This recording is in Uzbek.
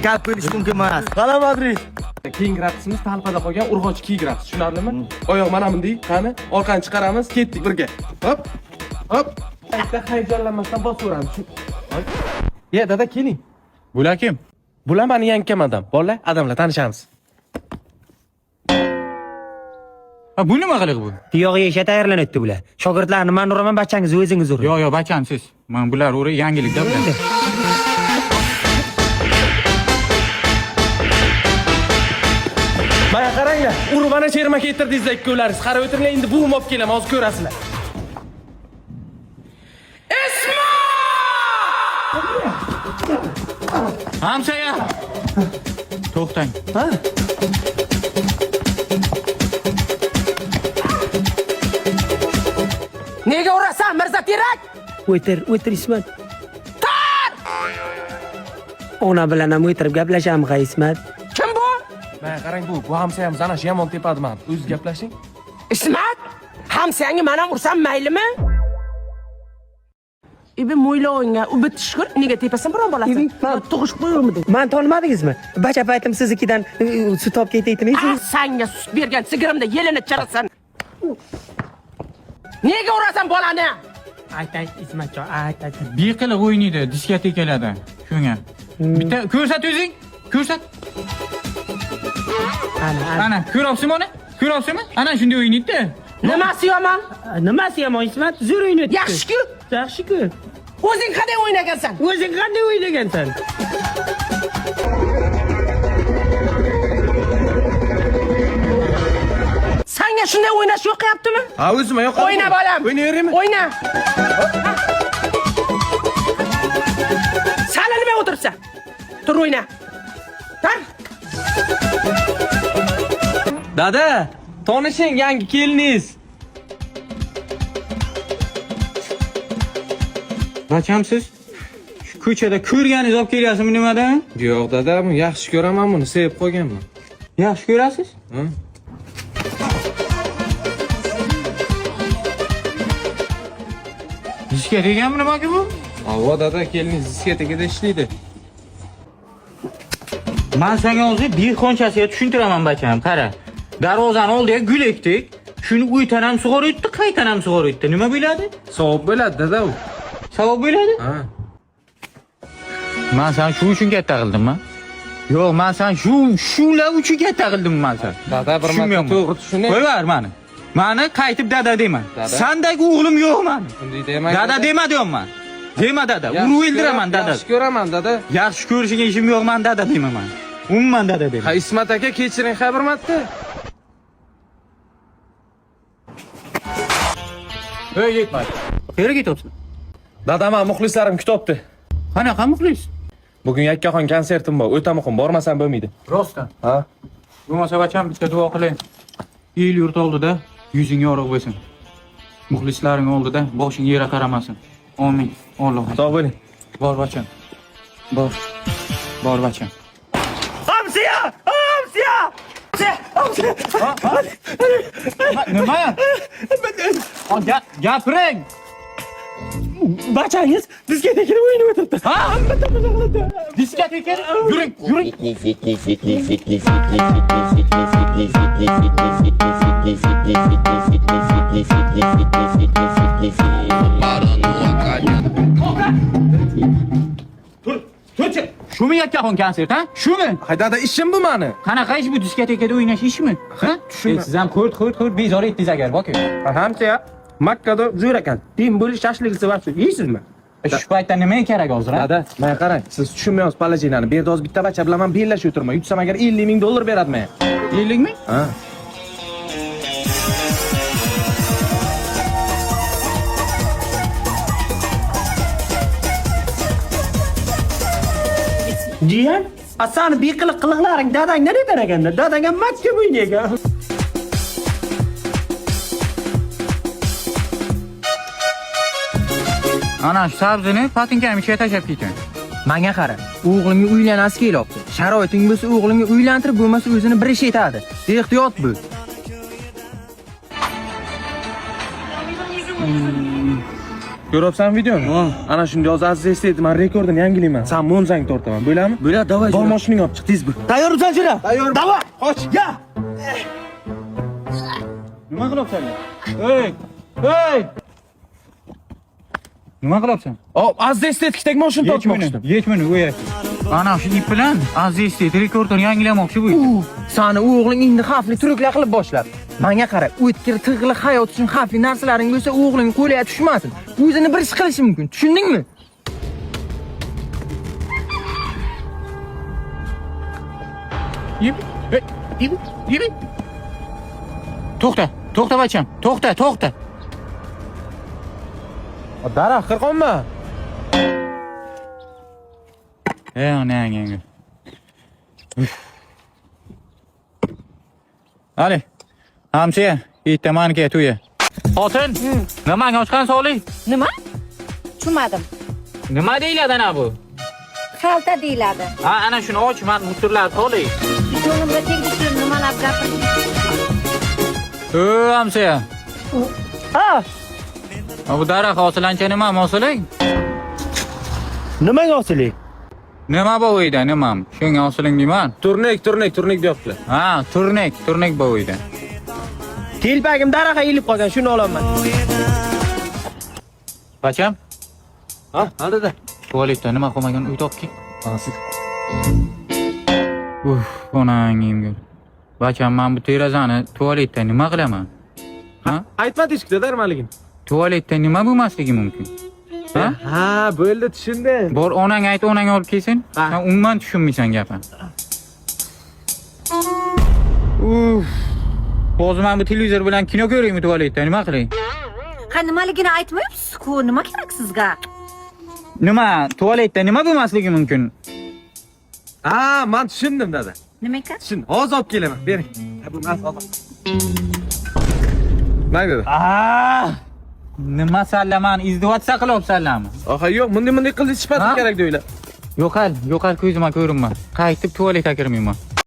Gap bo'lish mumkin emas. Qala Madrid. Keyin gratisimiz talpada qolgan urg'ochi kiy gratis. Tushunarlimi? Oyoq mana bunday, qani, orqani chiqaramiz, ketdik birga. Hop. Hop. Aytda hayajonlanmasdan bosaveramiz. Ye, dada keling. Bular kim? Bular meni yangi kamadam. Bolalar, adamlar tanishamiz. Ha, bu nima qiliq bu? Piyoq yeyishga tayyorlanibdi bular. Shogirdlarni men uraman, bachangiz o'zingiz uring. Yo'q, bacham siz. Men bular o'ri yangilikda bular. Mana qaranglar, urvani cherma keltirdingizlar ikkovlaringiz. Qarab o'tiringlar, endi buvim olib kelaman, hozir ko'rasizlar. Hamshaya. To'xtang. Ha? Nega urasan, Mirza Terak? O'tir Ismat. Ona bilan ham o'tirib gaplashamiz, Ismat. Kim bu? Mana qarang, bu hamsayamiz ana shu yomon tepadi meni. O'zingiz gaplashing. Ismat? Hamsangi men ham ursam maylimi? Ibi mo'ylovingga u bitishkur, nega tepasan biron bolasi? Tug'ishib qo'yurmidim. Men tanimadiingizmi? Bacha paytim siznikidan sut olib ketaytmaysiz? Senga sut bergan sigirimda yelini chirasan. Nega urasan bolani? Ayt, Ismatjon, ayt. Beqiliq o'ynaydi diskotekalarda. Shunga. Bitta ko'rsat o'zing. Ko'rsat. Ana, ko'ryapsizmi uni? Ko'ryapsizmi? Ana shunday o'ynaydi-da. Nimasi yomon? Nimasi yomon, Ismat? Zo'r o'ynaydi. Yaxshi-ku. Yaxshi-ku. O'zing qanday o'ynagansan? O'zing qanday o'ynagansan? Senga shunday o'ynash yo'qyaptimi? Ha, o'zim yo'q. O'yna bolam. O'ynayveraymi? O'yna. Sana nima o'tirsa? Tur o'yna. Tur. Dada, tanishing yangi keliniz. Bacham siz? Shu ko'chada ko'rganingiz olib kelyapsizmi nimadan? Yo'q, dada, men yaxshi ko'raman buni, sevib qo'yganman. Yaxshi ko'rasiz? Ha? Diskotekami nimaga bu? Avo dada, keliniz diskotekada ishlaydi. Men senga hozir dehqonchasiga tushuntiraman bacham, qara. Darvozani oldiga gul ekdik. Shuni uydan ham sug'orib o'tdi, qaytan ham sug'orib o'tdi. Nima bo'ladi? Savob bo'ladi dada u. Savob bo'ladi? Ha. Men sen shu uchun katta qildim-mi? Yo'q, men sen shular uchun katta qildim men sen. Dada, bir marta to'g'ri tushunay. Qo'yver meni. Meni qaytib dada dema. Sendagi o'g'lim yo'q meni. Bunday demang. Dada dema deyapman. Dema dada. Uni o'ldiraman dada. Yaxshi ko'raman dada. Yaxshi ko'rishga ishim yo'q, men dada deyman. Umuman dada deyman. Ha, Ismat aka, kechiring, ha bir marta. Ey, yetmay. Qayerga ketyapsan? Dada, men muxlislarim kutibdi. Qanaqa muxlis? Bugun yakkaxon konsertim bor, o'ta muhim, bormasam bo'lmaydi. Rostdan. Ha? Bo'lmasa bacham bitta duo qiling. El yurt oldida yuzing yorug' bo'lsin. Muxlislaring oldida boshing yerga qaramasin. Amin. Alloh. Sog' bo'ling. Bor bacham. Bor. Bor bacham. Hamsiya! Nima? Gapiring. Bachangiz diskotekada o'ynab o'tiribdi. Ha? Diskotekada? Yuring. Tur. Shumi yakkaxon konsert, ha? Shumi? Hay dada, ishim bu meni. Qanaqa ish bu diskotekada o'ynash ishmi? Ha? Siz ham ko'rt bezor etdingiz agar, boki. Hamcha, Makkada zo'r ekan. Din bo'lish tashligisi bor, yeysizmi? Shu paytda nima kerak hozir, ha? Dada, mana qarang, siz tushunmayapsiz palajinani. Bu yerda hozir bitta bacha bilan men bellashib o'tirman. Yutsam agar 50 ming dollar beradimi? 50 ming? Ha. Jiyan, asani beqiliq qiliqlaring dadangdan etar ekanda. Dadangga makka o'ynagan. Ana shu sabzini patinkam ichiga tashlab keting. Menga qara, o'g'limga uylanasi kelyapti. Sharoiting bo'lsa o'g'limga uylantirib, bo'lmasa o'zini bir ish etadi. Ehtiyot bo'l. Ko'ryapsan videoni? Ana shunday hozir aziz eslaydi, men rekordini yangilayman. Sen mo'nzang tortaman. Bo'ladimi? Bo'ladi, davay. Bor mashinangni olib chiq, tez bir. Tayyormisan shura? Tayyor. Davay. Qoch. Ya. Nima qilyapsan? Ey! Ey! Nima qilyapsan? Hop, aziz estetikdagi mashina tortmoqchidim. Yech meni o'ya. Ana shu ip bilan Aziz rekordini yangilamoqchi bu. Sani o'g'ling endi xavfli turuklar qilib boshladi. Menga qara, o'tkir tig'li hayot uchun xavfli narsalaring bo'lsa, o'g'ling qo'liga tushmasin. O'zini bir ish qilishi mumkin. Tushundingmi? Yib. To'xta bacham. To'xta. Daraxt qirqonma. Anangga. Ali. Hamsiya, bitta maniga to'ya. Xotin, nimaga ochgan soli? Nima? Tushunmadim. Nima deyiladi ana bu? Xalta deyiladi. Ha, ana shuni och, men mushturlar soli. Yo'limda tegishli nimalar gapirding? Hamsiya. Bu daraxt osilancha nima mosuling? Nimaga osilik? Nima bu uyda, nima? Shunga osiling deyman. Turnik deyaptilar. Ha, turnik bu uyda. Telpagim daraxtga ilib qolgan, shuni olaman. Bacham, Ha, aldida. tualetda nima qilmagan uy topki? Onangimga. Bacham, men bu terazani tualetda nima qilaman? Ha? Aytma teshikda darmaligini. Tualetda nima bo'lmasligi mumkin? Ha? Ha, bo'ldi, tushundim. Bor onang ayt, onang olib kelsin. Sen umuman tushunmaysan gapni. Hozir men bu televizor bilan kino ko'raymi tualetda, nima qilay? Ha, nimaligini aytmayapsiz-ku, nima kerak sizga? Nima? Tualetda nima bo'lmasligi mumkin? Ha, men tushundim dada. Nima ekan? Tushundim. Hozir olib kelaman. Bering. Ha, bu mas hozir. Mayli dada. Nima sallaman, izdivatsa qilyapsanlarmi? Oha, yo'q, bunday qilib sifatim kerak deylar. Yo'qal ko'zima ko'rinma. Qaytib tualetga kirmayman.